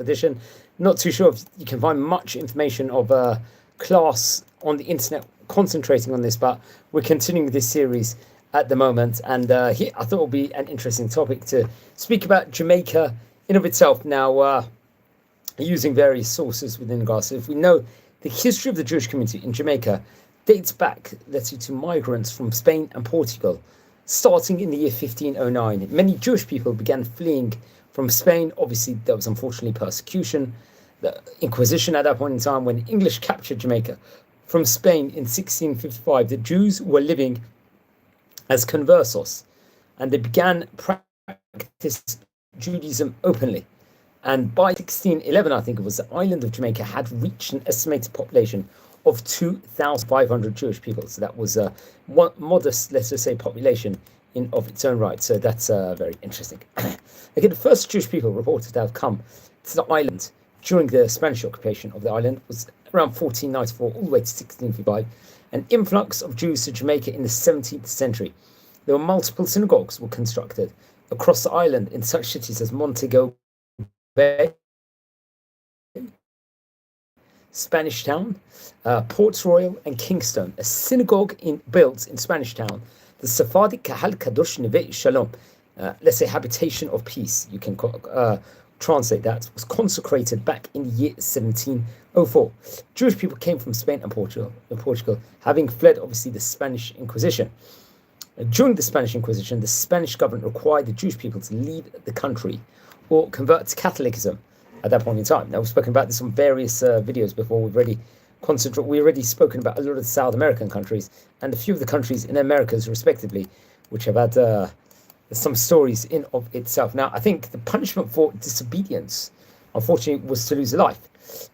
edition. Not too sure if you can find much information of class on the internet concentrating on this, but we're continuing this series at the moment, and here I thought it would be an interesting topic to speak about Jamaica in of itself. Now, using various sources within regards to, if we know the history of the Jewish community in Jamaica dates back, let's say, to migrants from Spain and Portugal, starting in the year 1509. Many Jewish people began fleeing from Spain. Obviously, there was unfortunately persecution, the Inquisition at that point in time. When the English captured Jamaica from Spain in 1655, the Jews were living as conversos, and they began practice Judaism openly. And by 1611, I think it was, the island of Jamaica had reached an estimated population of 2,500 Jewish people. So that was a modest, let's just say, population in of its own right. So that's very interesting. Again, the first Jewish people reported to have come to the island during the Spanish occupation of the island was around 1494 all the way to 1655. An influx of Jews to Jamaica in the 17th century. There were multiple synagogues were constructed across the island in such cities as Montego Bay, Spanish Town, Port Royal, and Kingston. A synagogue built in Spanish Town, the Sephardic Kahal Kadosh Neve Shalom, let's say habitation of peace, you can translate that, was consecrated back in the year 1704. Jewish people came from Spain and Portugal, having fled obviously the Spanish Inquisition. During the Spanish Inquisition, the Spanish government required the Jewish people to leave the country or convert to Catholicism at that point in time. Now, we've spoken about this on various videos before. We've already spoken about a lot of the South American countries and a few of the countries in Americas, respectively, which have had some stories in of itself. Now, I think the punishment for disobedience, unfortunately, was to lose a life.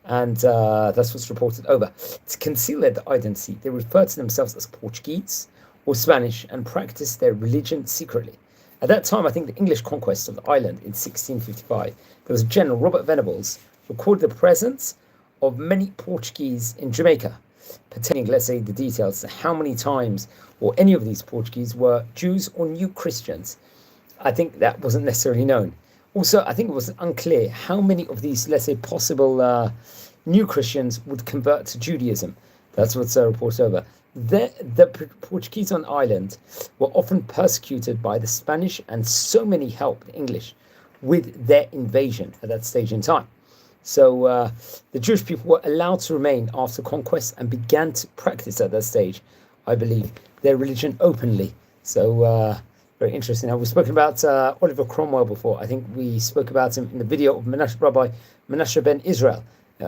And that's what's reported over. To conceal their identity, they referred to themselves as Portuguese or Spanish and practiced their religion secretly. At that time, I think the English conquest of the island in 1655, there was General Robert Venables, recorded the presence of many Portuguese in Jamaica, pertaining, let's say, the details to how many times or any of these Portuguese were Jews or new Christians. I think that wasn't necessarily known. Also, I think it was unclear how many of these, let's say, possible new Christians would convert to Judaism. That's what's reported over. The Portuguese on the island were often persecuted by the Spanish, and so many helped the English with their invasion at that stage in time. So the Jewish people were allowed to remain after conquest and began to practice at that stage, I believe, their religion openly. So very interesting. Now, we've spoken about Oliver Cromwell before. I think we spoke about him in the video of Rabbi Menashe ben Israel.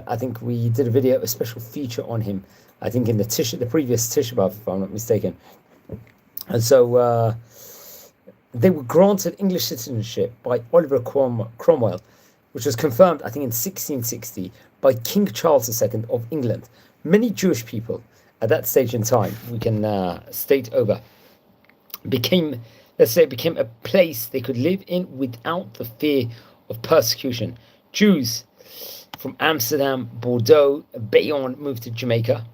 I think we did a special feature on him, I think in the previous Tisha B'Av, if I'm not mistaken. And so they were granted English citizenship by Oliver Cromwell, which was confirmed, I think, in 1660 by King Charles II of England. Many Jewish people at that stage in time, we can state over, became a place they could live in without the fear of persecution. Jews from Amsterdam, Bordeaux, Bayonne moved to Jamaica,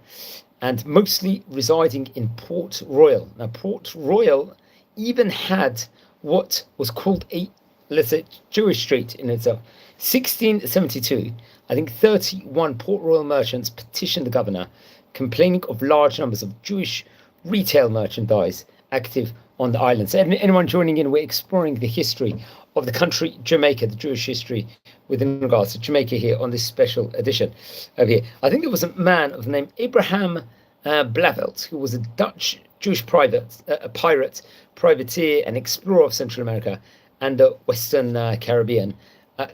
and mostly residing in Port Royal. Now, Port Royal even had what was called a, let's say, Jewish street in itself. 1672, I think 31 Port Royal merchants petitioned the governor, complaining of large numbers of Jewish retail merchandise active on the island. So anyone joining in, we're exploring the history of the country Jamaica, the Jewish history within regards to Jamaica here on this special edition over here. I think there was a man of the name Abraham Blavelt, who was a Dutch Jewish pirate, privateer, and explorer of Central America and the Western Caribbean.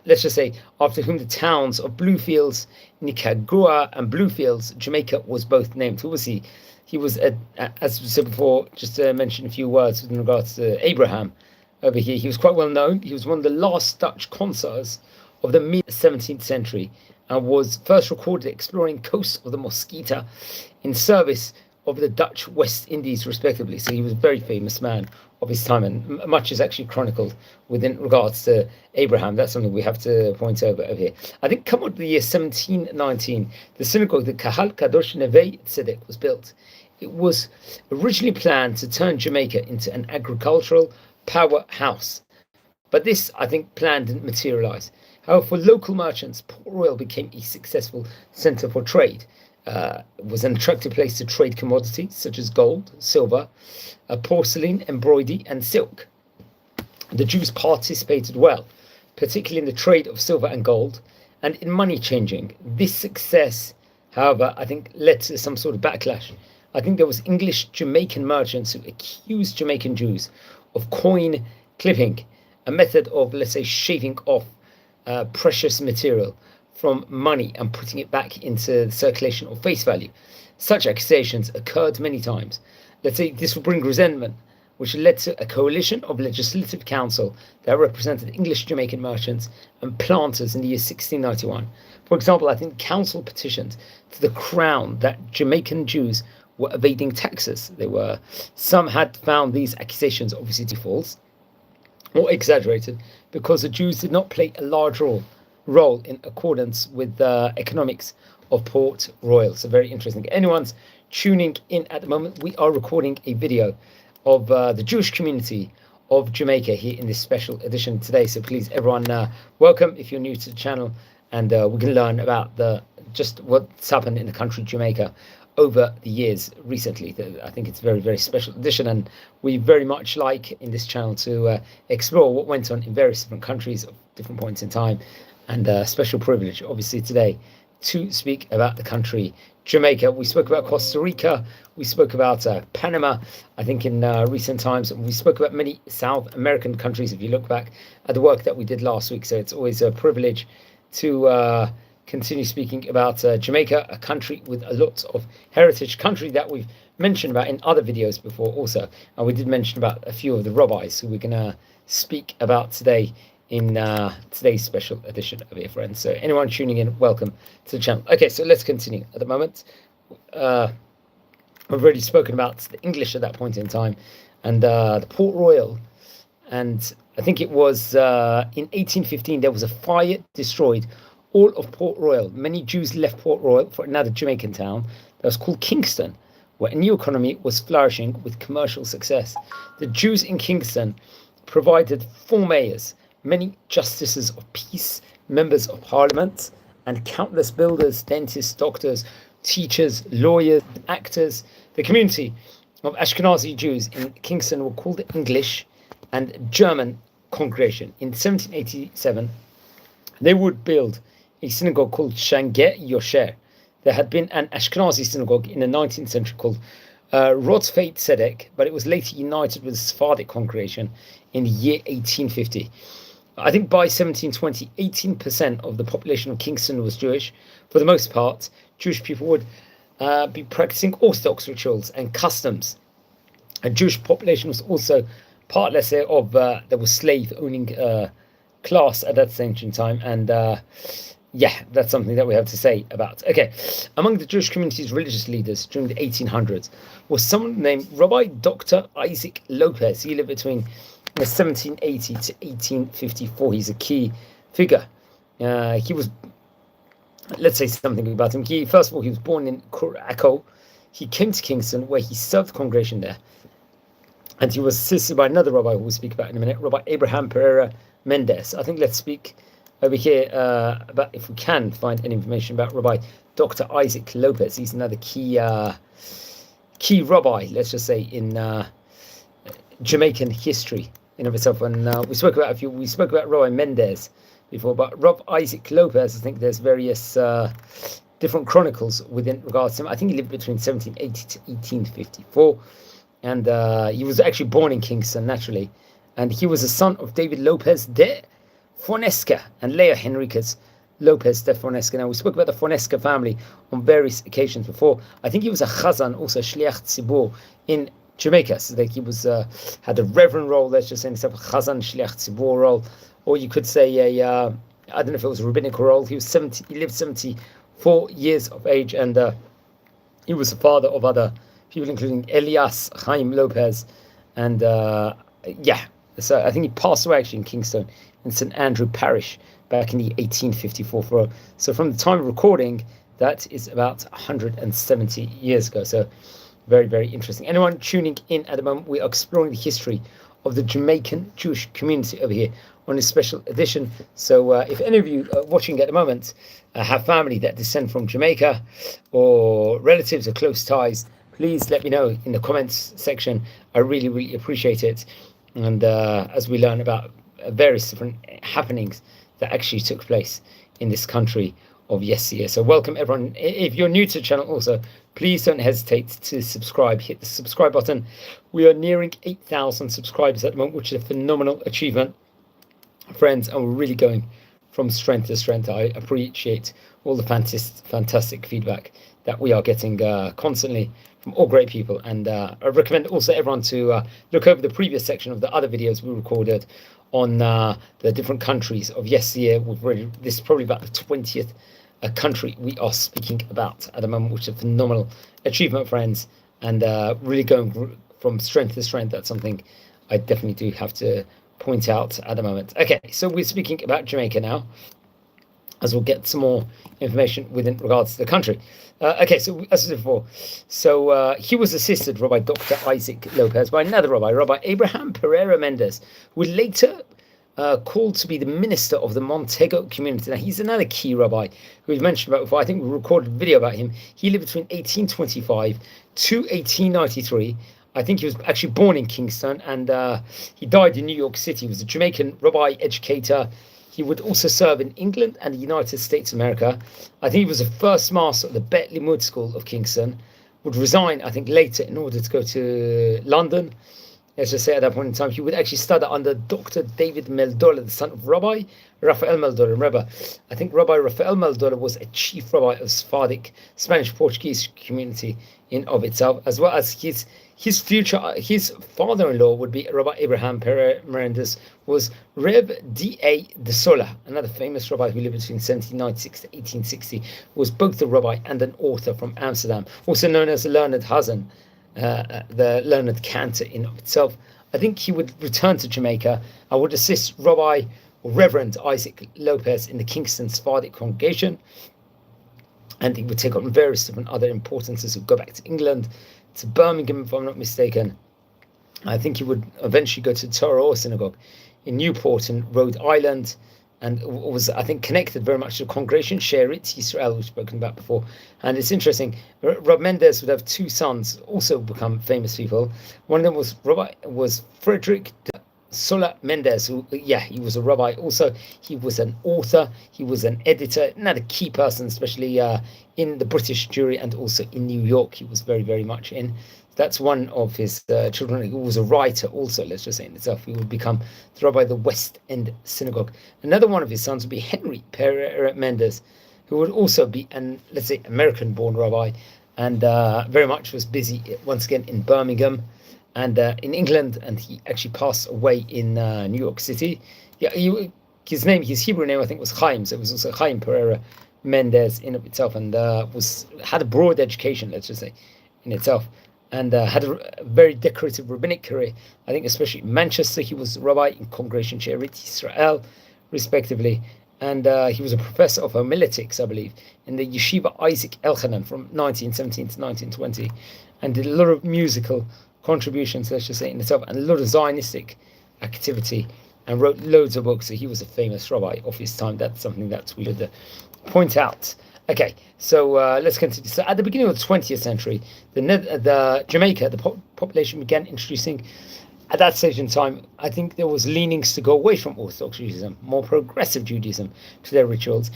Let's just say, after whom the towns of Bluefields, Nicaragua, and Bluefields, Jamaica, was both named. Who was he? He was, as we said before, just to mention a few words in regards to Abraham over here. He was quite well known. He was one of the last Dutch conquerors of the mid-17th century and was first recorded exploring coasts of the Mosquita in service of the Dutch West Indies, respectively. So he was a very famous man of his time, and much is actually chronicled within regards to Abraham. That's something we have to point over here. I think come up to the year 1719, the synagogue, the Kahal Kadosh Neve Tzedek, was built. It was originally planned to turn Jamaica into an agricultural powerhouse, but this, I think, plan didn't materialize. However, for local merchants, Port Royal became a successful centre for trade. It was an attractive place to trade commodities such as gold, silver, porcelain, embroidery, and silk. The Jews participated well, particularly in the trade of silver and gold, and in money changing. This success, however, I think led to some sort of backlash. I think there was English Jamaican merchants who accused Jamaican Jews of coin clipping, a method of, let's say, shaving off precious material from money and putting it back into the circulation or face value. Such accusations occurred many times. Let's say this would bring resentment, which led to a coalition of legislative council that represented English Jamaican merchants and planters in the year 1691. For example, I think council petitioned to the Crown that Jamaican Jews were evading taxes. Some had found these accusations obviously to be false or exaggerated because the Jews did not play a large role in accordance with the economics of Port Royal. So very interesting. Anyone's tuning in at the moment, we are recording a video of the Jewish community of Jamaica here in this special edition today. So please, everyone, welcome if you're new to the channel, and we can learn about just what's happened in the country Jamaica over the years recently. I think it's a very, very special edition, and we very much like in this channel to explore what went on in various different countries at different points in time, and special privilege obviously today to speak about the country Jamaica. We spoke about Costa Rica, we spoke about Panama, I think in recent times. We spoke about many South American countries if you look back at the work that we did last week. So it's always a privilege to continue speaking about Jamaica, a country with a lot of heritage, country that we've mentioned about in other videos before also. And we did mention about a few of the rabbis who we're going to speak about today in today's special edition of here, friends. So anyone tuning in, welcome to the channel. Okay, so let's continue. At the moment, I've already spoken about the English at that point in time, and the Port Royal. And I think it was in 1815, there was a fire destroyed all of Port Royal. Many Jews left Port Royal for another Jamaican town that was called Kingston, where a new economy was flourishing with commercial success. The Jews in Kingston provided 4 mayors, many justices of peace, members of parliament, and countless builders, dentists, doctors, teachers, lawyers, actors. The community of Ashkenazi Jews in Kingston were called the English and German congregation. In 1787, they would build a synagogue called Shanget Yosher. There had been an Ashkenazi synagogue in the 19th century called Rotzfeit Tzedek, but it was later united with the Sephardic congregation in the year 1850. I think by 1720, 18% of the population of Kingston was Jewish. For the most part, Jewish people would be practicing Orthodox rituals and customs. A Jewish population was also part, let's say, of there was slave-owning class at that ancient time, and yeah, that's something that we have to say about. Okay, among the Jewish community's religious leaders during the 1800s was someone named Rabbi Dr. Isaac Lopez. He lived between 1780 to 1854. He's a key figure. He was, let's say something about him. First of all, he was born in Curaçao. He came to Kingston, where he served the congregation there, and he was assisted by another rabbi who we'll speak about in a minute, Rabbi Abraham Pereira Mendez. I think let's speak over here about, if we can find any information about Rabbi Dr. Isaac Lopez. He's another key rabbi, let's just say, in Jamaican history in of itself. And we spoke about Rabbi Mendez before, but Rob Isaac Lopez, I think there's various different chronicles within regards to him. I think he lived between 1780 to 1854, and he was actually born in Kingston naturally, and he was a son of David Lopez de Fornesca and Leah Henriquez Lopez de Fornesca. Now, we spoke about the Fornesca family on various occasions before. I think he was a chazan, also shliach tzibur in Jamaica. So like he was had a reverend role, let's just say, instead of a chazan shliach tzibur role, or you could say I don't know if it was a rabbinical role. He lived 74 years of age, and he was the father of other people, including Elias Chaim Lopez, and yeah. So I think he passed away actually in Kingston in St. Andrew Parish back in the 1854. So from the time of recording, that is about 170 years ago. So very, very interesting. Anyone tuning in at the moment, we are exploring the history of the Jamaican Jewish community over here on this special edition. So if any of you watching at the moment have family that descend from Jamaica or relatives or close ties, please let me know in the comments section. I really, really appreciate it. And as we learn about various different happenings that actually took place in this country of yesteryear. So welcome everyone. If you're new to the channel also, please don't hesitate to subscribe. Hit the subscribe button. We are nearing 8,000 subscribers at the moment, which is a phenomenal achievement, friends, and we're really going from strength to strength. I appreciate all the fantastic feedback that we are getting constantly from all great people, and I recommend also everyone to look over the previous section of the other videos we recorded on the different countries of yesteryear. This is probably about the 20th country we are speaking about at the moment, which is a phenomenal achievement, friends, and really going from strength to strength. That's something I definitely do have to point out at the moment. Okay, so we're speaking about Jamaica now, as we'll get some more information within regards to the country. Okay, so as I said before, so he was assisted by Dr. Isaac Lopez by another rabbi, Rabbi Abraham Pereira Mendez, who later called to be the minister of the Montego community. Now, he's another key rabbi who we've mentioned about before. I think we recorded a video about him. He lived between 1825 to 1893. I think he was actually born in Kingston, and he died in New York City. He was a Jamaican rabbi, educator. He would also serve in England and the United States of America. I think he was the first master of the Bet Limud School of Kingston. Would resign, I think, later in order to go to London. Let's just say at that point in time, he would actually study under Dr. David Meldola, the son of Rabbi Rafael Meldola. Remember, I think Rabbi Rafael Meldola was a chief rabbi of Sephardic Spanish-Portuguese community in of itself, as well as his father-in-law would be Rabbi Abraham Pereira Mendez, was Rev D.A. de Sola, another famous rabbi who lived between 1796 to 1860, was both a rabbi and an author from Amsterdam, also known as the Learned Hazen, the learned cantor in of itself. I think he would return to Jamaica. I would assist Rabbi or Reverend Isaac Lopez in the Kingston Sephardic congregation, and he would take on various different other importances. He'd go back to England, to Birmingham, if I'm not mistaken. I think he would eventually go to the Torah Synagogue in Newport in Rhode Island, and was, I think, connected very much to the congregation She'erit Yisrael, which we've spoken about before. And it's interesting, Rob Mendez would have two sons, also become famous people. One of them was Frederick de Sola Mendez, who, he was a rabbi. Also, he was an author, he was an editor, another key person, especially in the British Jewry, and also in New York. He was very, very much in. That's one of his children, who was a writer also, let's just say in itself. He would become the rabbi of the West End Synagogue. Another one of his sons would be Henry Pereira Mendez, who would also be an, let's say, American-born rabbi, and very much was busy, once again, in Birmingham and in England, and he actually passed away in New York City. Yeah, his Hebrew name, I think, was Chaim, so it was also Chaim Pereira Mendez in of itself, and had a broad education, let's just say, in itself, and had a very decorative rabbinic career. I think especially in Manchester, he was a rabbi in Congregation She'erit Yisrael, respectively, and he was a professor of homiletics, I believe, in the Yeshiva Isaac Elchanan from 1917 to 1920, and did a lot of musical contributions, let's just say, in itself, and a lot of Zionistic activity, and wrote loads of books. So he was a famous rabbi of his time. That's something that we should point out. Okay, so let's continue. So at the beginning of the 20th century, the Jamaica, the population began introducing, at that stage in time, I think there was leanings to go away from Orthodox Judaism, more progressive Judaism to their rituals.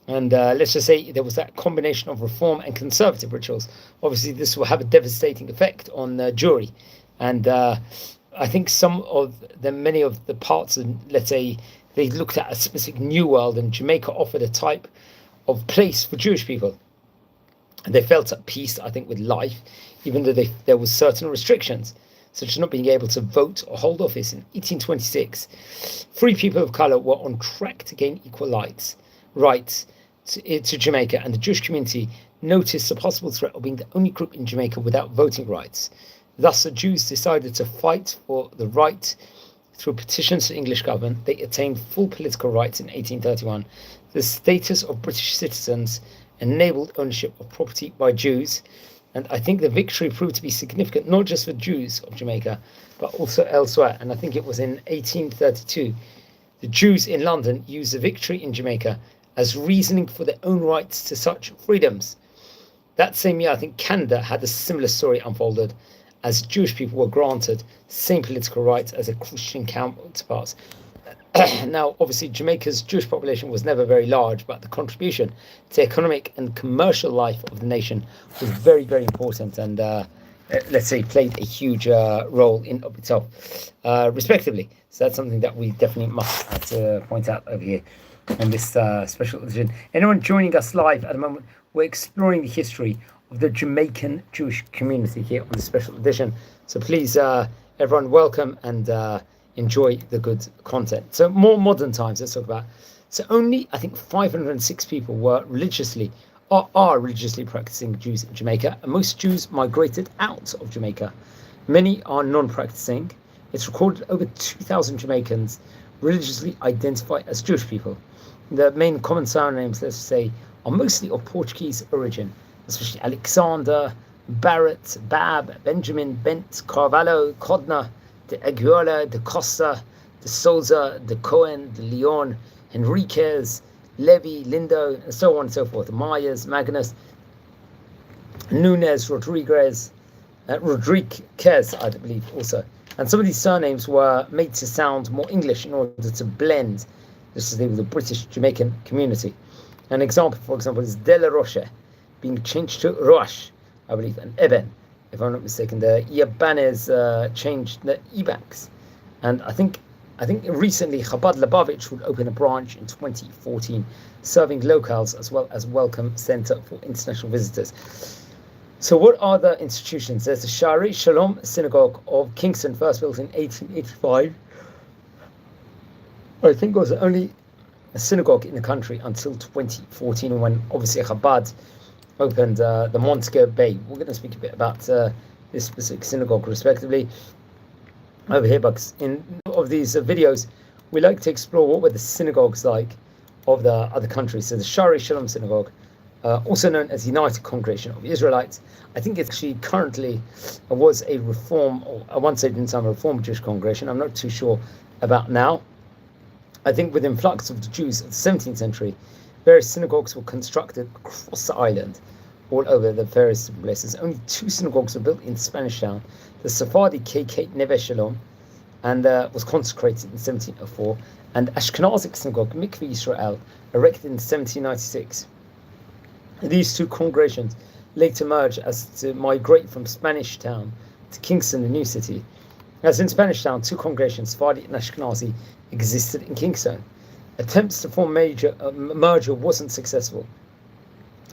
And let's just say there was that combination of reform and conservative rituals. Obviously, this will have a devastating effect on Jewry. And I think many of the parts, let's say, they looked at a specific new world, and Jamaica offered a type of place for Jewish people. And they felt at peace, I think, with life, even though there was certain restrictions, such as not being able to vote or hold office. In 1826, free people of color were on track to gain equal rights to Jamaica, and the Jewish community noticed the possible threat of being the only group in Jamaica without voting rights. Thus, the Jews decided to fight for the right through petitions to the English government. They attained full political rights in 1831. The status of British citizens enabled ownership of property by Jews, and I think the victory proved to be significant, not just for Jews of Jamaica, but also elsewhere. And I think it was in 1832 The Jews in London used the victory in Jamaica as reasoning for their own rights to such freedoms. That same year, I think Canada had a similar story unfolded, as Jewish people were granted same political rights as their Christian counterparts. Now, obviously, Jamaica's Jewish population was never very large, but the contribution to the economic and commercial life of the nation was very, very important, and let's say played a huge role in of itself, respectively. So that's something that we definitely must have to point out over here in this special edition. Anyone joining us live at the moment, we're exploring the history of the Jamaican Jewish community here on this special edition. So please, everyone, welcome and enjoy the good content. So more modern times, let's talk about. So only, I think, 506 people were religiously or are religiously practicing Jews in Jamaica, and most Jews migrated out of Jamaica. Many are non-practicing. It's recorded over 2,000 Jamaicans religiously identify as Jewish people. The main common surnames, let's say, are mostly of Portuguese origin, especially Alexander, Barrett, Bab, Benjamin, Bent, Carvalho, Codner, de Aguilera, de Costa, de Souza, de Cohen, de Leon, Henriquez, Levy, Lindo, and so on and so forth. Myers, Magnus, Nunez, Rodriguez, I believe, also. And some of these surnames were made to sound more English in order to blend, just as they were the British Jamaican community. An example, for example, is De La Roche being changed to Roche, I believe, and Eben, if I'm not mistaken. The Iabanes changed the Ebax. And I think recently Chabad Lubavitch would open a branch in 2014, serving locals as well as welcome center for international visitors. So what are the institutions? There's the Shari Shalom Synagogue of Kingston, first built in 1885. I think it was only a synagogue in the country until 2014, when obviously Chabad opened the Montego Bay. We're going to speak a bit about this specific synagogue respectively over here, but in of these videos we like to explore what were the synagogues like of the other countries. So the Shari Shalom Synagogue, also known as United Congregation of Israelites, I think it actually currently was a reform, or I once said in some Reformed Jewish congregation. I'm not too sure about now. I think with the influx of the Jews of the 17th century, various synagogues were constructed across the island, all over the various places. Only 2 synagogues were built in Spanish Town. The Sephardi KK Neve Shalom, and was consecrated in 1704, and Ashkenazic synagogue Mikveh Yisrael, erected in 1796. These 2 congregations later merged as to migrate from Spanish Town to Kingston, the new city. As in Spanish Town, 2 congregations, Sephardi and Ashkenazi, existed in Kingston. Attempts to form merger wasn't successful.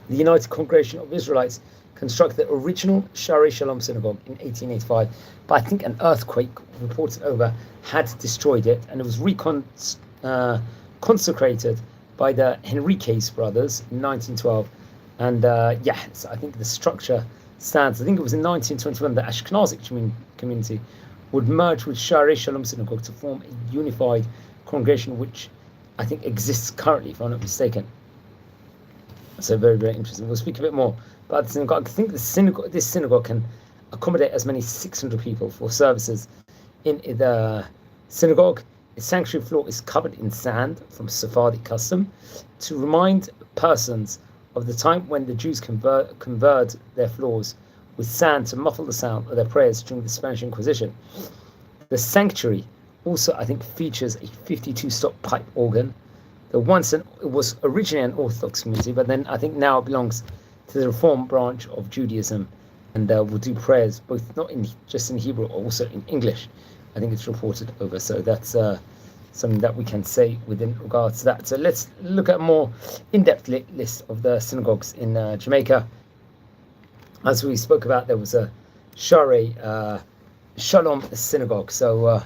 The United Congregation of Israelites constructed the original Shari Shalom Synagogue in 1885, but I think an earthquake reported over had destroyed it, and it was consecrated by the Henriquez brothers in 1912. And so I think the structure stands. I think it was in 1921 the Ashkenazic community would merge with Shari Shalom Synagogue to form a unified congregation, which I think exists currently, if I'm not mistaken. So very, very interesting. We'll speak a bit more about the synagogue. I think this synagogue can accommodate as many 600 people for services in the synagogue. The sanctuary floor is covered in sand from Sephardic custom to remind persons of the time when the Jews converted their floors with sand to muffle the sound of their prayers during the Spanish Inquisition. The sanctuary also, I think, features a 52-stop pipe organ. It was originally an Orthodox community, but then I think now it belongs to the Reform branch of Judaism, and will do prayers both not just in Hebrew, also in English. I think it's reported over. So that's something that we can say within regards to that. So let's look at a more in-depth list of the synagogues in Jamaica. As we spoke about, there was a Shari Shalom Synagogue. So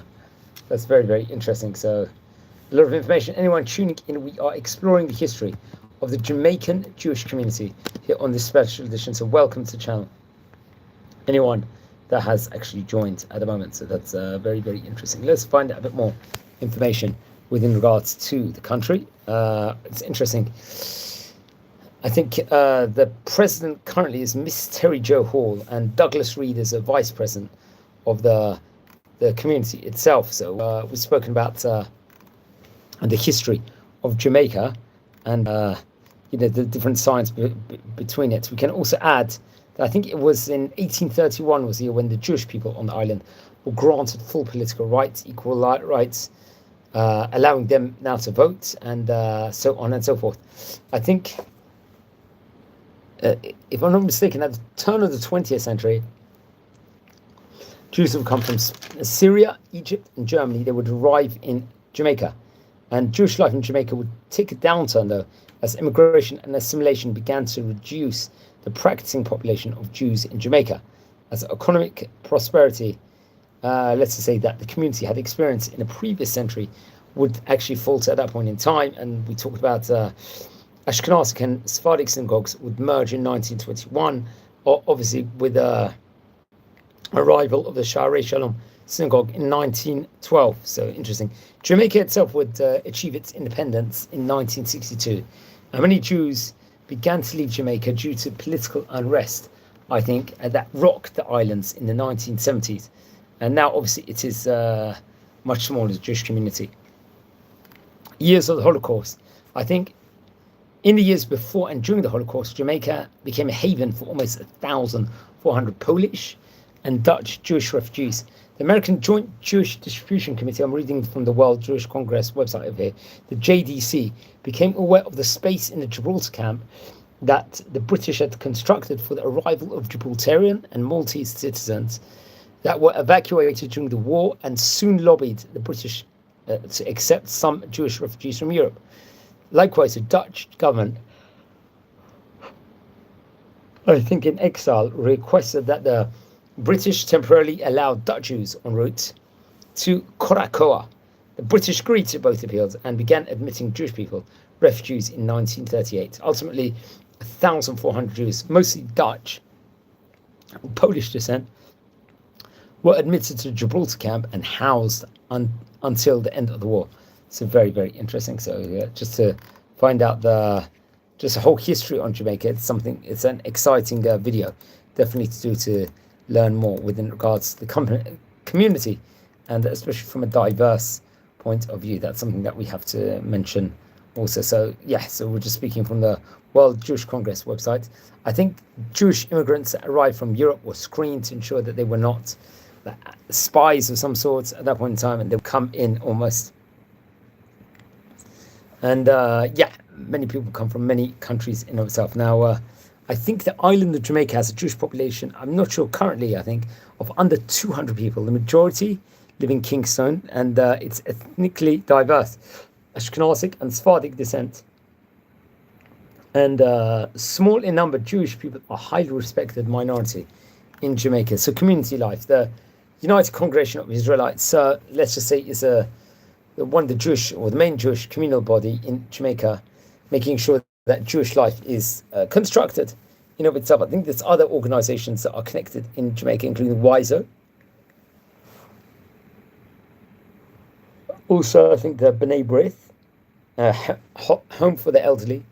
that's very, very interesting. So a lot of information. Anyone tuning in, we are exploring the history of the Jamaican Jewish community here on this special edition. So welcome to the channel, anyone that has actually joined at the moment. So that's very, very interesting. Let's find out a bit more information within regards to the country. It's interesting. I think the president currently is Miss Terry Jo Hall, and Douglas Reed is a vice president of the community itself. So we've spoken about and the history of Jamaica and the different science between it. We can also add that I think it was in 1831 was the year when the Jewish people on the island were granted full political rights, equal rights, allowing them now to vote, and so on and so forth. I think, if I'm not mistaken, at the turn of the 20th century, Jews would come from Syria, Egypt, and Germany. They would arrive in Jamaica. And Jewish life in Jamaica would take a downturn, though, as immigration and assimilation began to reduce the practicing population of Jews in Jamaica. As economic prosperity, let's just say, that the community had experienced in a previous century would actually falter at that point in time. And we talked about Ashkenazic and Sephardic synagogues would merge in 1921, obviously with the arrival of the Sha'arei Shalom synagogue in 1912. So interesting. Jamaica itself would achieve its independence in 1962. And many Jews began to leave Jamaica due to political unrest, I think, that rocked the islands in the 1970s. And now, obviously, it is much smaller, the Jewish community. Years of the Holocaust. I think in the years before and during the Holocaust, Jamaica became a haven for almost 1,400 Polish and Dutch Jewish refugees. The American Joint Jewish Distribution Committee, I'm reading from the World Jewish Congress website over here, the JDC, became aware of the space in the Gibraltar camp that the British had constructed for the arrival of Gibraltarian and Maltese citizens that were evacuated during the war, and soon lobbied the British to accept some Jewish refugees from Europe. Likewise, the Dutch government, I think in exile, requested that the British temporarily allowed Dutch Jews en route to Curaçao. The British agreed to both appeals and began admitting Jewish people, refugees, in 1938. Ultimately, 1,400 Jews, mostly Dutch and Polish descent, were admitted to Gibraltar camp and housed until the end of the war. So very, very interesting. So just to find out just a whole history on Jamaica, it's an exciting video, definitely to do to learn more within regards to the community, and especially from a diverse point of view. That's something that we have to mention also. So yeah, so we're just speaking from the World Jewish Congress website. I think Jewish immigrants that arrived from Europe were screened to ensure that they were not spies of some sorts at that point in time, and they would come in almost. And yeah, many people come from many countries in of itself. Now, I think the island of Jamaica has a Jewish population, I'm not sure currently, I think, of under 200 people. The majority live in Kingston, and it's ethnically diverse, Ashkenazic and Sephardic descent. And small in number, Jewish people are a highly respected minority in Jamaica. So community life, the United Congregation of Israelites, let's just say, is one of the Jewish, or the main Jewish communal body in Jamaica, making sure that Jewish life is constructed in of itself. I think there's other organizations that are connected in Jamaica, including WISO. Also, I think the B'nai B'rith, Home for the Elderly,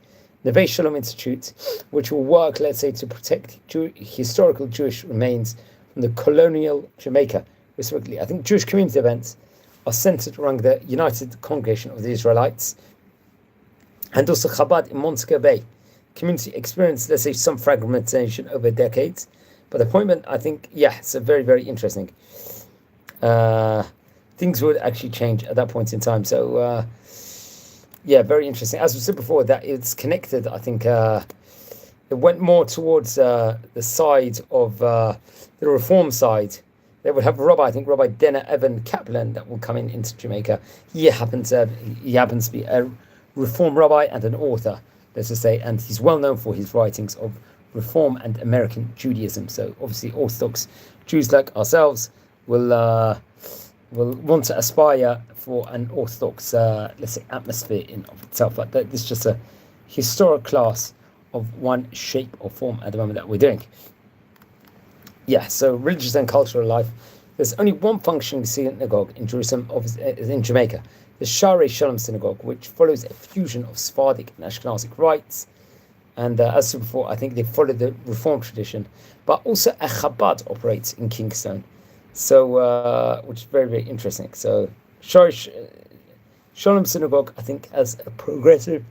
Neve Shalom Institute, which will work, let's say, to protect historical Jewish remains from the colonial Jamaica, respectively. I think Jewish community events are centered around the United Congregation of the Israelites, and also Chabad in Montego Bay. Community experienced, let's say, some fragmentation over decades, but the appointment, I think, yeah, it's a very, very interesting. Things would actually change at that point in time. So, yeah, very interesting. As we said before, that it's connected. I think it went more towards the side of the Reform side. They would have a rabbi, I think Rabbi Denner Evan Kaplan, that will come into Jamaica. He happens to be a Reform rabbi and an author, let's just say, and he's well known for his writings of Reform and American Judaism. So obviously Orthodox Jews like ourselves will want to aspire for an Orthodox, let's say, atmosphere in of itself. But this is just a historic class of one shape or form at the moment that we're doing. Yeah, so religious and cultural life. There's only one functioning synagogue in Jerusalem, in Jamaica, the Sha'arei Shalom synagogue, which follows a fusion of Sephardic and Ashkenazic rites. And as I said before, I think they follow the Reform tradition. But also a Chabad operates in Kingston. So, which is very, very interesting. So, Sha'arei Shalom Synagogue, I think, has a progressive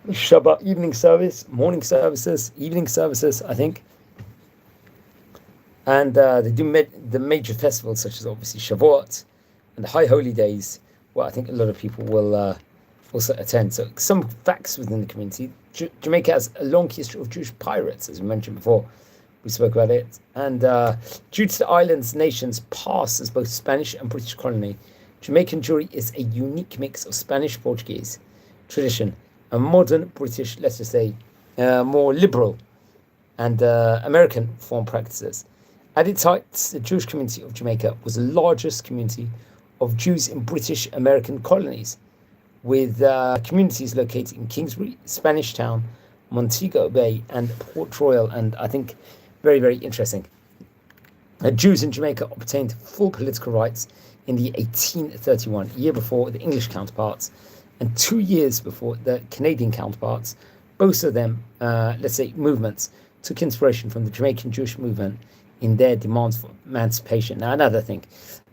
Shabbat evening service, morning services, evening services, I think. And they do the major festivals, such as obviously Shavuot and the High Holy Days, where I think a lot of people will also attend. So some facts within the community. Jamaica has a long history of Jewish pirates, as we mentioned before. We spoke about it. And due to the island's nation's past as both Spanish and British colony, Jamaican Jewry is a unique mix of Spanish-Portuguese tradition and modern British, let's just say, more liberal and American form practices. At its height, the Jewish community of Jamaica was the largest community of Jews in British American colonies, with communities located in Kingsbury, Spanish Town, Montego Bay, and Port Royal. And I think very, very interesting. Jews in Jamaica obtained full political rights in the 1831, a year before the English counterparts, and 2 years before the Canadian counterparts. Both of them, let's say, movements took inspiration from the Jamaican Jewish movement in their demands for emancipation. Now, another thing,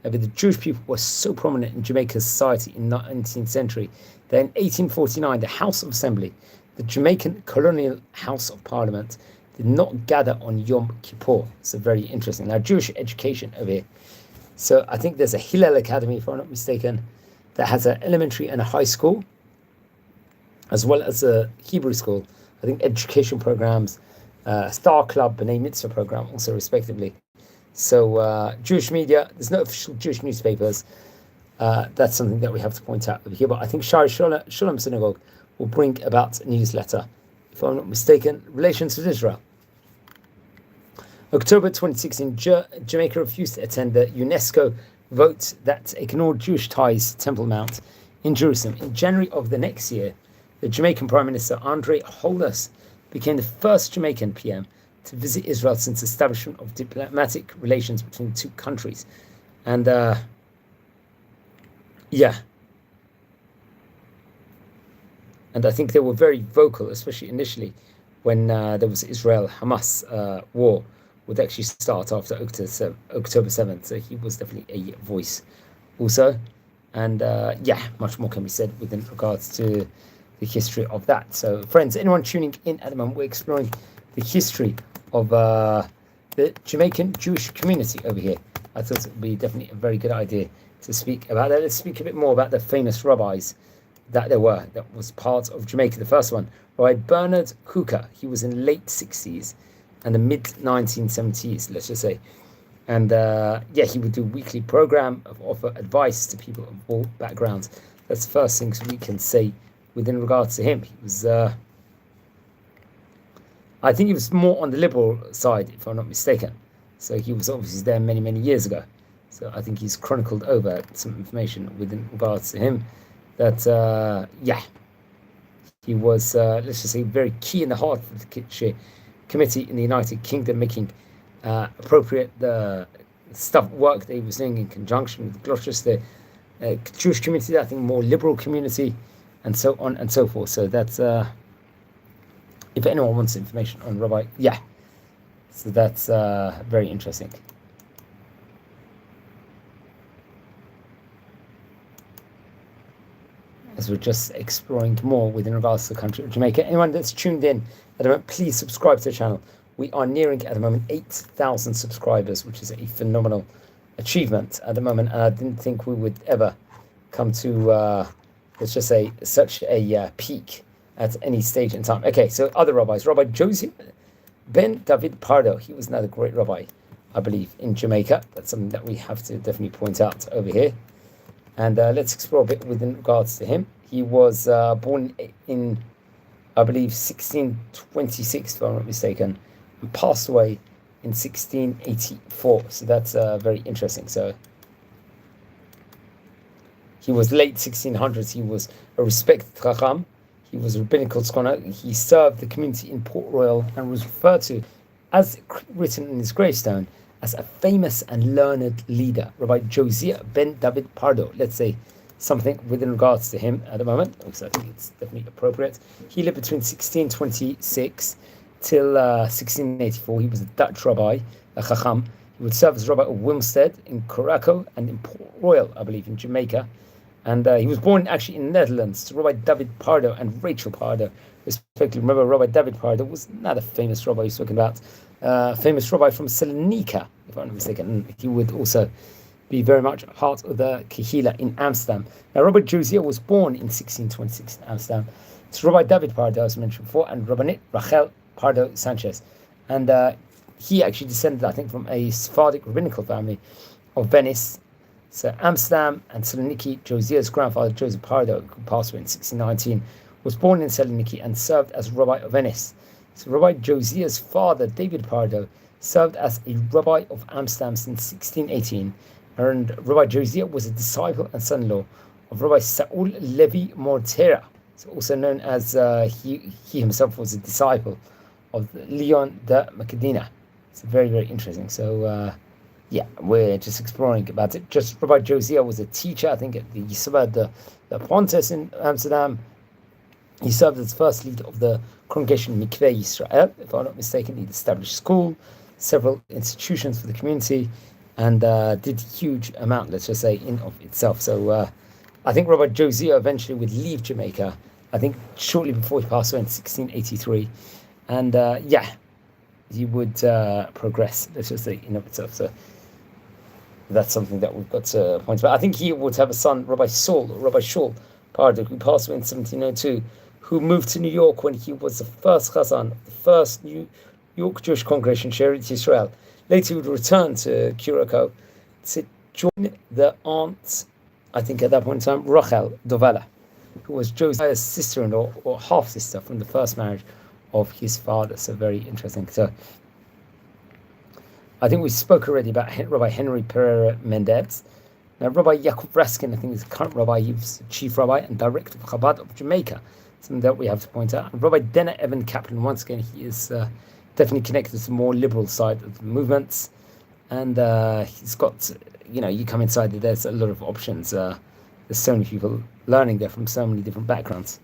the Jewish people were so prominent in Jamaica's society in the 19th century that in 1849, the House of Assembly, the Jamaican Colonial House of Parliament, did not gather on Yom Kippur. So very interesting. Now, Jewish education over here. So I think there's a Hillel Academy, if I'm not mistaken, that has an elementary and a high school, as well as a Hebrew school. I think education programs, Star Club, B'nai Mitzvah program, also respectively. So Jewish media, there's no official Jewish newspapers. That's something that we have to point out over here. But I think Shari Shalom Synagogue will bring about a newsletter, if I'm not mistaken, relations with Israel. October 2016, Jamaica refused to attend the UNESCO vote that ignored Jewish ties to Temple Mount in Jerusalem. In January of the next year, the Jamaican Prime Minister Andre Holness became the first Jamaican PM to visit Israel since the establishment of diplomatic relations between the two countries. And and I think they were very vocal, especially initially when there was Israel-Hamas war would actually start after October 7th. So he was definitely a voice also. And much more can be said within regards to the history of that. So friends, anyone tuning in at the moment, we're exploring the history of the Jamaican Jewish community over here. I thought it would be definitely a very good idea to speak about that. Let's speak a bit more about the famous rabbis that was part of Jamaica. The first one, Rabbi Bernard Hooker. He was in late 60s and the mid 1970s, let's just say. And he would do weekly program of offer advice to people of all backgrounds. That's the first things we can say within regards to him. He was, I think he was more on the liberal side, if I'm not mistaken. So he was obviously there many, many years ago. So I think he's chronicled over some information within regards to him. That, he was, let's just say, very key in the heart of the committee in the United Kingdom, making appropriate the work that he was doing in conjunction with Gloucester Jewish community, I think more liberal community, and so on and so forth. So that's, if anyone wants information on Rabbi, so that's very interesting. As we're just exploring more within regards to the country of Jamaica. Anyone that's tuned in at the moment, please subscribe to the channel. We are nearing at the moment 8,000 subscribers, which is a phenomenal achievement at the moment. And I didn't think we would ever come to, let's just say, such a peak at any stage in time. Okay, so other rabbis. Rabbi Joseph Ben David Pardo. He was another great rabbi, I believe, in Jamaica. That's something that we have to definitely point out over here. And let's explore a bit within regards to him. He was born in, I believe, 1626, if I'm not mistaken, and passed away in 1684. So that's very interesting. So he was late 1600s. He was a respected Chacham. He was a rabbinical scholar. He served the community in Port Royal and was referred to, as written in his gravestone, as a famous and learned leader, Rabbi Josiah Ben David Pardo. Let's say something within regards to him at the moment, because I think it's definitely appropriate. He lived between 1626 till 1684. He was a Dutch rabbi, a Chacham. He would serve as rabbi of Wilmstead in Curacao and in Port Royal, I believe, in Jamaica. And he was born actually in the Netherlands to Rabbi David Pardo and Rachel Pardo, respectively. Remember, Rabbi David Pardo was not a famous rabbi he's talking about. Famous rabbi from Salonika, if I'm not mistaken. And he would also be very much a part of the Kahila in Amsterdam. Now, Robert Josiah was born in 1626 in Amsterdam. It's Rabbi David Pardo, as mentioned before, and Rabbanit Rachel Pardo Sanchez. And he actually descended, I think, from a Sephardic rabbinical family of Venice. So Amsterdam and Saloniki. Josiah's grandfather, Joseph Pardo, who passed away in 1619, was born in Saloniki and served as rabbi of Venice. So Rabbi Josiah's father, David Pardo, served as a rabbi of Amsterdam since 1618, and Rabbi Josiah was a disciple and son-in-law of Rabbi Saul Levi Mortera, so also known as he himself was a disciple of Leon de Macadina. It's very, very interesting. So yeah, we're just exploring about it. Just Rabbi Josiah was a teacher, I think, at the Yeshiva de Pontes in Amsterdam. He served as first leader of the congregation Mikveh Yisrael, if I'm not mistaken. He established school, several institutions for the community, and did huge amount, let's just say, in of itself. So I think Rabbi Josiah eventually would leave Jamaica, I think shortly before he passed away in 1683. And yeah, he would progress, let's just say, in of itself. So that's something that we've got to point out. I think he would have a son, Rabbi Shaul Pardo, who passed away in 1702, who moved to New York when he was the first chazan of the first New York Jewish congregation, Shearith Yisrael. Later he would return to Curacao to join the aunt, I think at that point in time, Rachel Dovella, who was Josiah's sister-in-law or half-sister from the first marriage of his father. So very interesting. So I think we spoke already about Rabbi Henry Pereira Mendez. Now, Rabbi Yaakov Raskin, I think, is the current rabbi. He was the chief rabbi and director of Chabad of Jamaica, something that we have to point out. And Rabbi Denner Evan Kaplan, once again, he is definitely connected to the more liberal side of the movements. And he's got, you come inside, there's a lot of options. There's so many people learning there from so many different backgrounds.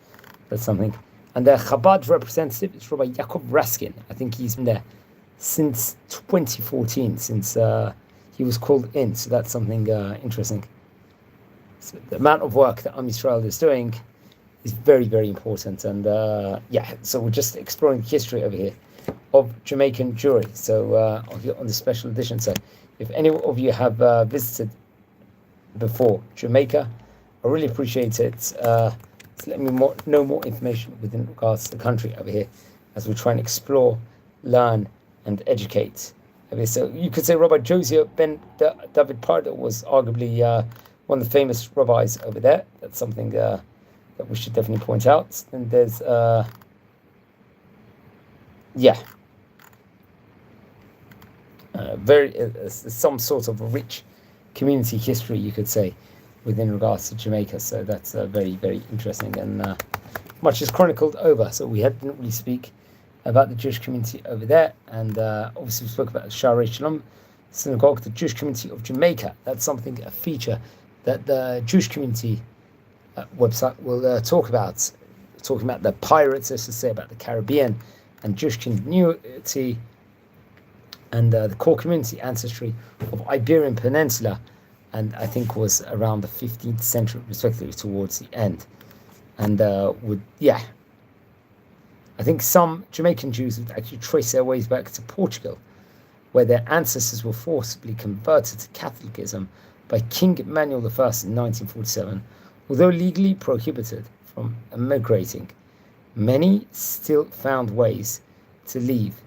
That's something. And the Chabad representative is Rabbi Yaakov Raskin. I think he's been there since 2014, since he was called in. So that's something interesting. So the amount of work that Am Yisrael is doing is very, very important. And yeah, so we're just exploring history over here of Jamaican Jewry. So on the special edition. So if any of you have visited before Jamaica, I really appreciate it. So let me know more information within regards to the country over here as we try and explore, learn, and educate. Okay, so you could say Rabbi Josiah ben David Pardo was arguably one of the famous rabbis over there. That's something that we should definitely point out. And there's some sort of a rich community history, you could say, within regards to Jamaica. So that's very, very interesting, and much is chronicled over. So we didn't really speak about the Jewish community over there, and obviously we spoke about the Sha'arei Shalom synagogue, the Jewish community of Jamaica. That's something, a feature that the Jewish community website will talk about, talking about the pirates, let's just say, about the Caribbean and Jewish continuity and the core community ancestry of Iberian Peninsula, and I think was around the 15th century, respectively, towards the end. And I think some Jamaican Jews would actually trace their ways back to Portugal, where their ancestors were forcibly converted to Catholicism by King Emmanuel I in 1947. Although legally prohibited from emigrating, many still found ways to leave,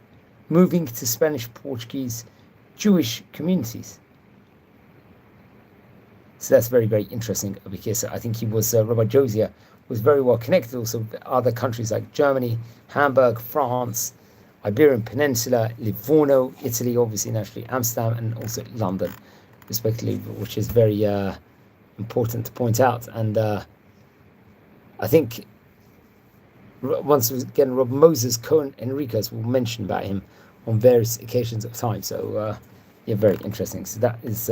moving to Spanish, Portuguese, Jewish communities. So that's very, very interesting over here. So I think he was, Rabbi Josiah was very well connected also with other countries like Germany, Hamburg, France, Iberian Peninsula, Livorno, Italy, obviously, naturally, Amsterdam, and also London, respectively, which is very important to point out. And I think once again, Rob Moses Cohen Enriquez will mention about him on various occasions of time. So very interesting. So that is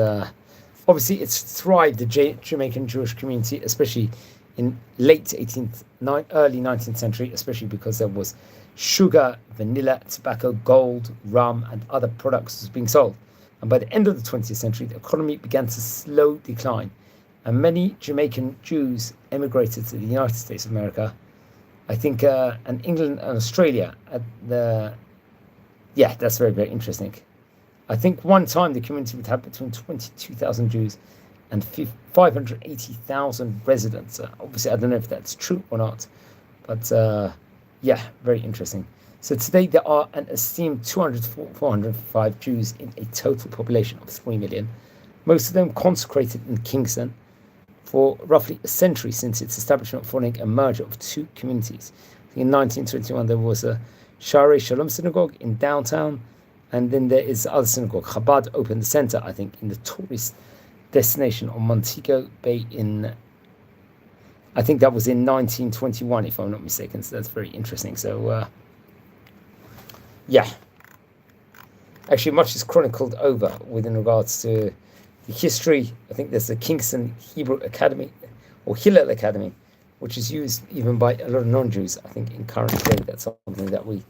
obviously it's thrived, the Jamaican Jewish community, especially in late 18th, early 19th century, especially because there was sugar, vanilla, tobacco, gold, rum, and other products being sold. And by the end of the 20th century, the economy began to slow decline. And many Jamaican Jews emigrated to the United States of America, I think, and England and Australia. That's very, very interesting. I think one time the community would have between 22,000 Jews and 580,000 residents. Obviously, I don't know if that's true or not, but very interesting. So today there are an esteemed 405 Jews in a total population of 3 million, most of them consecrated in Kingston for roughly a century since its establishment following a merger of two communities. I think in 1921 there was a Sha'arei Shalom synagogue in downtown, and then there is the other synagogue. Chabad opened the center, I think, in the tourist destination on Montego Bay I think that was in 1921, if I'm not mistaken. So that's very interesting. So, actually much is chronicled over within regards to the history. I think there's the Kingston Hebrew Academy, or Hillel Academy, which is used even by a lot of non-Jews. I think in current day, that's something that we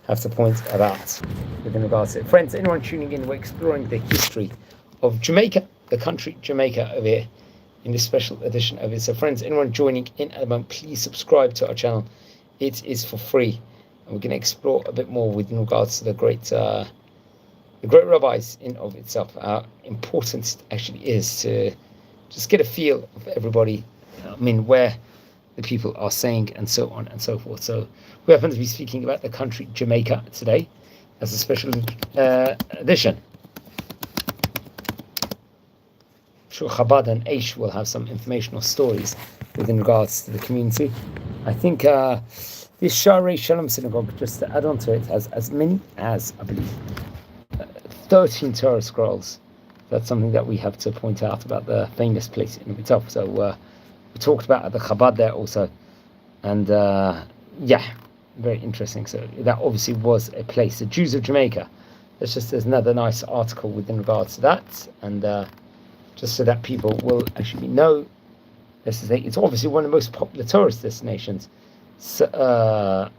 have to point about within regards to it. Friends, anyone tuning in, we're exploring the history of Jamaica, the country Jamaica over here, in this special edition of it. So friends, anyone joining in at the moment, please subscribe to our channel. It is for free, and we're going to explore a bit more with regards to the great rabbis in of itself. How important it actually is to just get a feel of everybody, where the people are saying, and so on and so forth. So we happen to be speaking about the country Jamaica today as a special edition. Sure, Chabad and Aish will have some informational stories within regards to the community. I think this Sha'arei Shalom synagogue, just to add on to it, has as many as, I believe, 13 Torah scrolls. That's something that we have to point out about the famous place in itself. So we talked about the Chabad there also, and very interesting. So that obviously was a place. The Jews of Jamaica. There's another nice article within regards to that, and just so that people will actually know. It's obviously one of the most popular tourist destinations. So,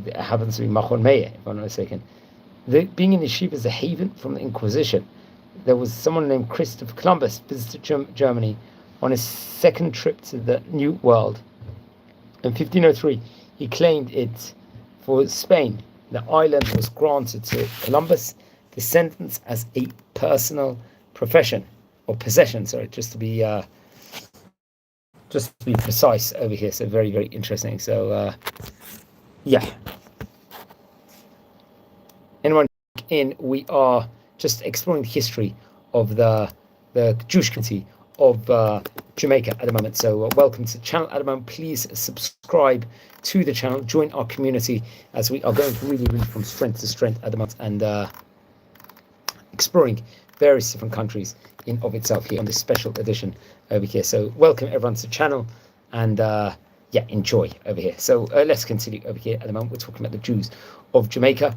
it happens to be Machon Meir, if I'm not mistaken. Being in yeshiva is a haven from the Inquisition. There was someone named Christopher Columbus visited Germany on his second trip to the New World. In 1503, he claimed it for Spain. The island was granted to Columbus' descendants as a personal profession. Or possession, sorry, just to be precise over here. So very, very interesting. So anyone in, we are just exploring the history of the Jewish community of Jamaica at the moment. So welcome to the channel at the moment. Please subscribe to the channel, join our community, as we are going really, really from strength to strength at the moment, and exploring various different countries in of itself here on this special edition over here. So welcome everyone to the channel, and enjoy over here. So let's continue over here. At the moment we're talking about the Jews of Jamaica.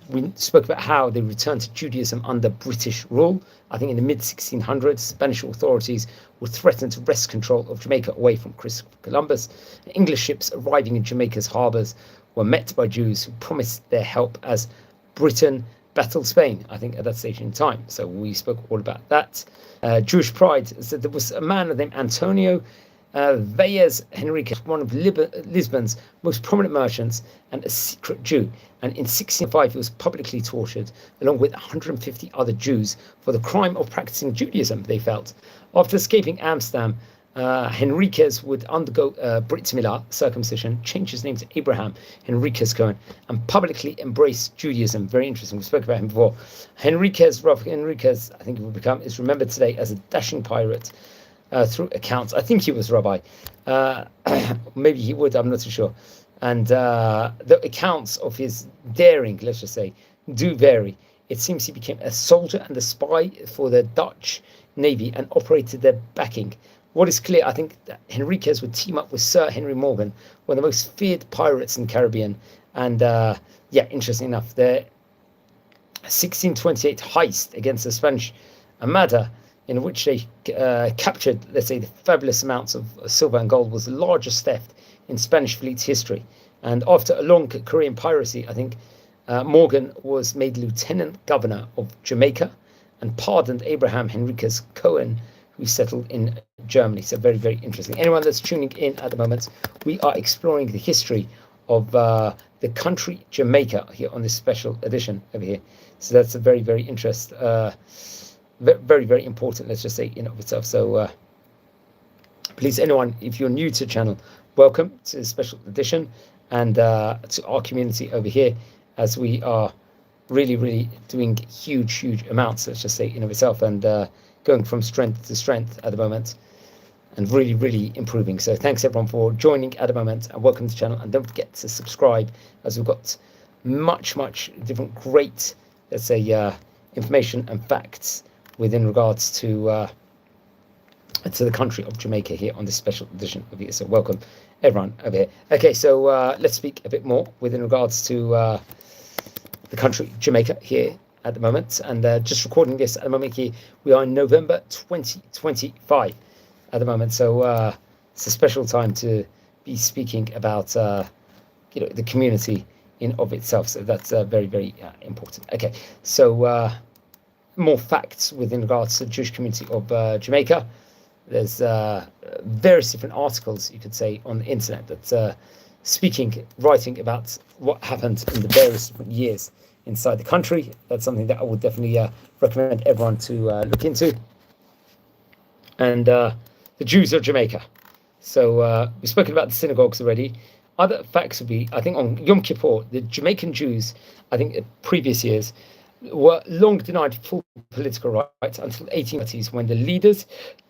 We spoke about how they returned to Judaism under British rule. I think in the mid-1600s, Spanish authorities would threaten to wrest control of Jamaica away from Christopher Columbus. English ships arriving in Jamaica's harbours were met by Jews who promised their help as Britain battled Spain, I think, at that stage in time. So we spoke all about that. Jewish pride. So there was a man named Antonio Valles Henriquez, one of Lisbon's most prominent merchants and a secret Jew. And in 1605, he was publicly tortured, along with 150 other Jews, for the crime of practicing Judaism, they felt. After escaping Amsterdam, Henriquez would undergo Brit Milah, circumcision, change his name to Abraham Henriquez Cohen, and publicly embrace Judaism. Very interesting. We spoke about him before. Henriquez, I think he will is remembered today as a dashing pirate through accounts. I think he was rabbi. Maybe he would, I'm not too sure. And the accounts of his daring, let's just say, do vary. It seems he became a soldier and a spy for the Dutch Navy and operated their backing. What is clear, I think, that Henriquez would team up with Sir Henry Morgan, one of the most feared pirates in the Caribbean. And interesting enough, the 1628 heist against the Spanish Armada, in which they captured, let's say, the fabulous amounts of silver and gold, was the largest theft in Spanish fleet's history. And after a long career in piracy, I think Morgan was made Lieutenant Governor of Jamaica, and pardoned Abraham Henricus Cohen, who settled in Germany. So very, very interesting. Anyone that's tuning in at the moment, we are exploring the history of the country Jamaica here on this special edition over here. So that's a very, very interesting, very, very important, let's just say, in of itself. So please, anyone, if you're new to the channel, welcome to this special edition and to our community over here, as we are really, really doing huge amounts, let's just say, in of itself, and going from strength to strength at the moment, and really, really improving. So thanks everyone for joining at the moment, and welcome to the channel. And don't forget to subscribe, as we've got much different great, let's say, information and facts within regards to the country of Jamaica here on this special edition of it. So welcome everyone over here. Okay, so let's speak a bit more within regards to the country Jamaica here at the moment, and just recording this at the moment here, we are in November 2025 at the moment. So it's a special time to be speaking about the community in of itself. So that's very important. Okay, so more facts within regards to the Jewish community of Jamaica. There's various different articles, you could say, on the internet that's writing about what happened in the various different years inside the country. That's something that I would definitely recommend everyone to look into. And the Jews of Jamaica. So we've spoken about the synagogues already. Other facts would be, I think, on Yom Kippur, the Jamaican Jews, I think in previous years, were long denied full political rights until the 1830s, when the leaders,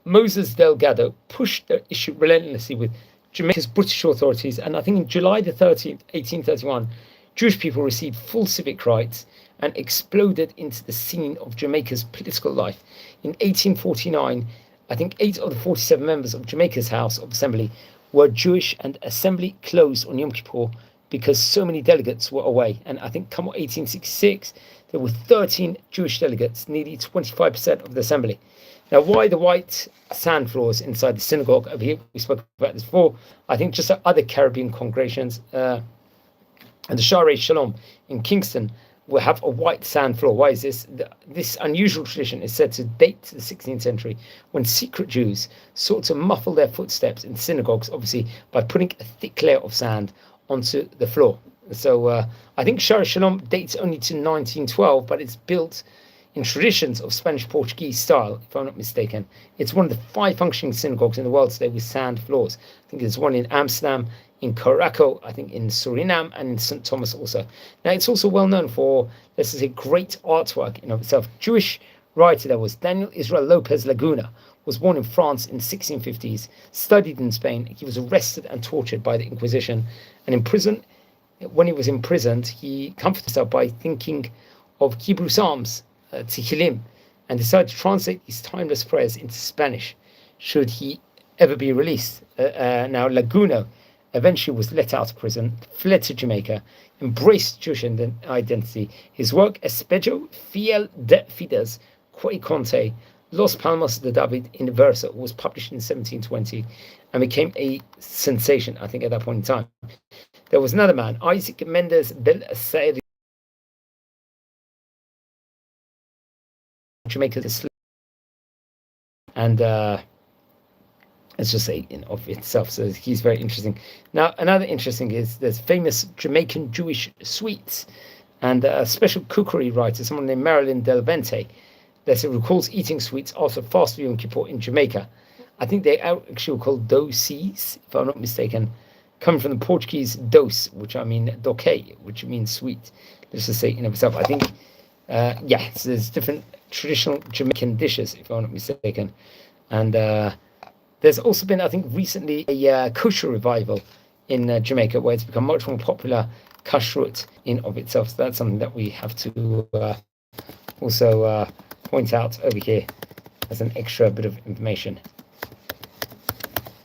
Moses Delgado, pushed the issue relentlessly with Jamaica's British authorities. And I think in July the 13th, 1831, Jewish people received full civic rights and exploded into the scene of Jamaica's political life. In 1849, I think 8 of the 47 members of Jamaica's House of Assembly were Jewish, and assembly closed on Yom Kippur because so many delegates were away. And I think come 1866, there were 13 Jewish delegates, nearly 25% of the assembly. Now, why the white sand floors inside the synagogue over here? We spoke about this before. I think just like other Caribbean congregations, and the Share Shalom in Kingston will have a white sand floor. Why is this? This unusual tradition is said to date to the 16th century, when secret Jews sought to muffle their footsteps in synagogues, obviously by putting a thick layer of sand onto the floor. So I think Share Shalom dates only to 1912, but it's built in traditions of Spanish-Portuguese style, if I'm not mistaken. It's one of the 5 functioning synagogues in the world today with sand floors. I think there's one in Amsterdam, in Curaçao, I think in Suriname, and in St. Thomas also. Now, it's also well known for, let's say, great artwork in of itself. Jewish writer there was Daniel Israel Lopez Laguna, was born in France in the 1650s, studied in Spain. He was arrested and tortured by the Inquisition, and in prison. When he was imprisoned, he comforted himself by thinking of Hebrew Psalms, Tehillim, and decided to translate these timeless prayers into Spanish, should he ever be released. Now, Laguna eventually was let out of prison, fled to Jamaica, embraced Jewish identity. His work, Espejo Fiel de Fides, Quay Conte, Los Palmas de David in verso, was published in 1720 and became a sensation, I think, at that point in time. There was another man, Isaac Mendez del Cerri, Jamaica's, and let's just say in of itself. So he's very interesting. Now, another interesting is there's famous Jamaican Jewish sweets, and a special cookery writer, someone named Marilyn Del Vente, that recalls eating sweets after fast Yom Kippur in Jamaica. I think they actually called doces, if I'm not mistaken, coming from the Portuguese doce, which I mean doque, which means sweet. Let's just say in of itself. I think, so there's different traditional Jamaican dishes, if I'm not mistaken. And there's also been, I think, recently a kosher revival in Jamaica, where it's become much more popular, kashrut in of itself. So that's something that we have to also point out over here as an extra bit of information.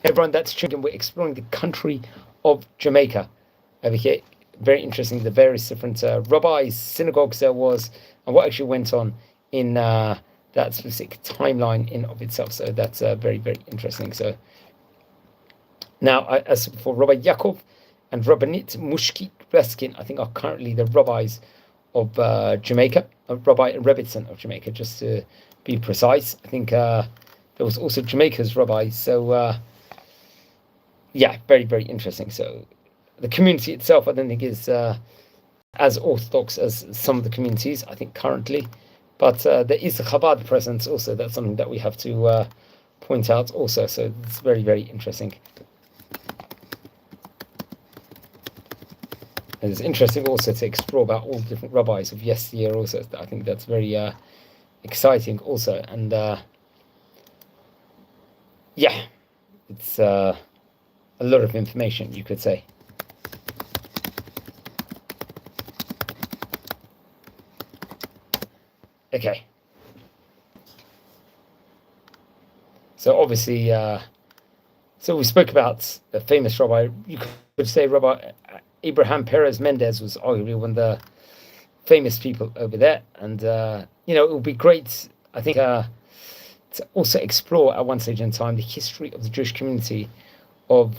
Everyone that's tuning in, we're exploring the country of Jamaica over here. Very interesting, the various different rabbis, synagogues there was, and what actually went on in that specific timeline in of itself. So that's very, very interesting. So now, as for Rabbi Yaakov and Rabbinit Mushkit Raskin, I think are currently the rabbis of Jamaica, Rabbi Rebbitzin of Jamaica, just to be precise. I think there was also Jamaica's rabbi. So yeah, very, very interesting. So the community itself, I don't think is as orthodox as some of the communities, I think, currently. But there is a Chabad presence also. That's something that we have to point out also. So it's very, very interesting. And it's interesting also to explore about all the different rabbis of yesteryear also. I think that's very exciting also. And yeah, it's a lot of information, you could say. Okay. So obviously, so we spoke about a famous rabbi. You could say Rabbi Abraham Perez Mendez was arguably one of the famous people over there. And, you know, it would be great, I think, to also explore at one stage in time the history of the Jewish community of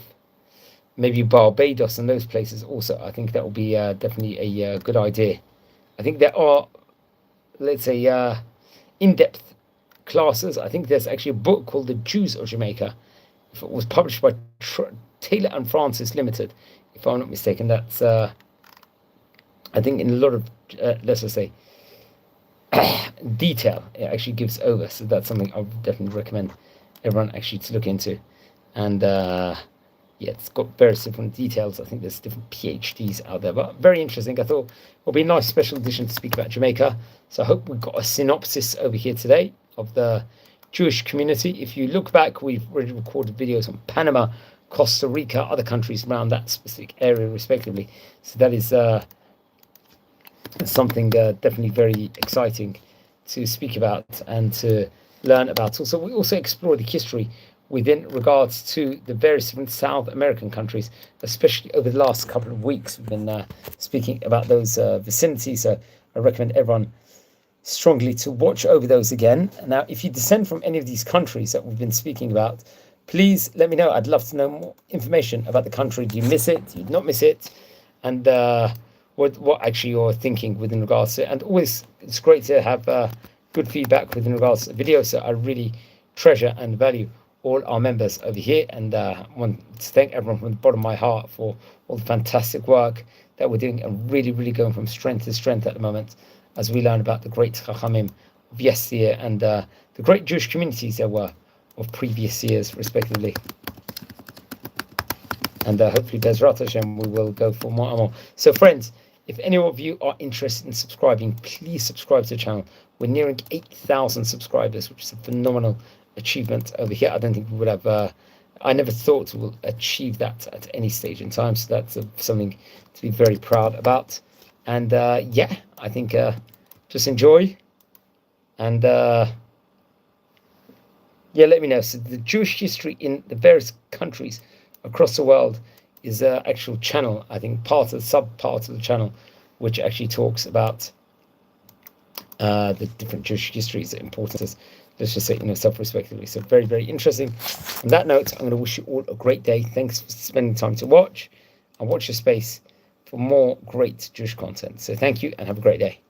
maybe Barbados and those places also. I think that would be definitely a good idea. I think there are, let's say, in-depth classes. I think there's actually a book called The Jews of Jamaica. If it was published by Taylor and Francis Limited, if I'm not mistaken. That's, I think, in a lot of, let's just say, detail it actually gives over. So that's something I would definitely recommend everyone actually to look into. And yeah, it's got various different details. I think there's different PhDs out there, but very interesting. I thought it would be a nice special edition to speak about Jamaica. So I hope we've got a synopsis over here today of the Jewish community. If you look back, we've already recorded videos on Panama, Costa Rica, other countries around that specific area, respectively. So that is something definitely very exciting to speak about and to learn about. Also, we also explore the history within regards to the various different South American countries, especially over the last couple of weeks. We've been speaking about those vicinities, so I recommend everyone strongly to watch over those again. Now, if you descend from any of these countries that we've been speaking about, please let me know. I'd love to know more information about the country. Do you miss it? Do you not miss it? And what actually you're thinking within regards to it. And always, it's great to have good feedback within regards to the video. So I really treasure and value all our members over here, and want to thank everyone from the bottom of my heart for all the fantastic work that we're doing, and really, really going from strength to strength at the moment as we learn about the great Chachamim of yesteryear and the great Jewish communities there were of previous years, respectively. And hopefully, Bezrat Hashem, we will go for more and more. So, friends, if any of you are interested in subscribing, please subscribe to the channel. We're nearing 8,000 subscribers, which is a phenomenal achievement over here. I don't think we would have, I never thought we'll achieve that at any stage in time. So that's something to be very proud about. And yeah, I think just enjoy. And yeah, let me know. So the Jewish history in the various countries across the world is an actual channel, I think, part of the sub-part of the channel, which actually talks about the different Jewish histories, the importance, let's just say, self-respectively. So very, very interesting. On that note, I'm going to wish you all a great day. Thanks for spending time to watch, and watch your space for more great Jewish content. So thank you and have a great day.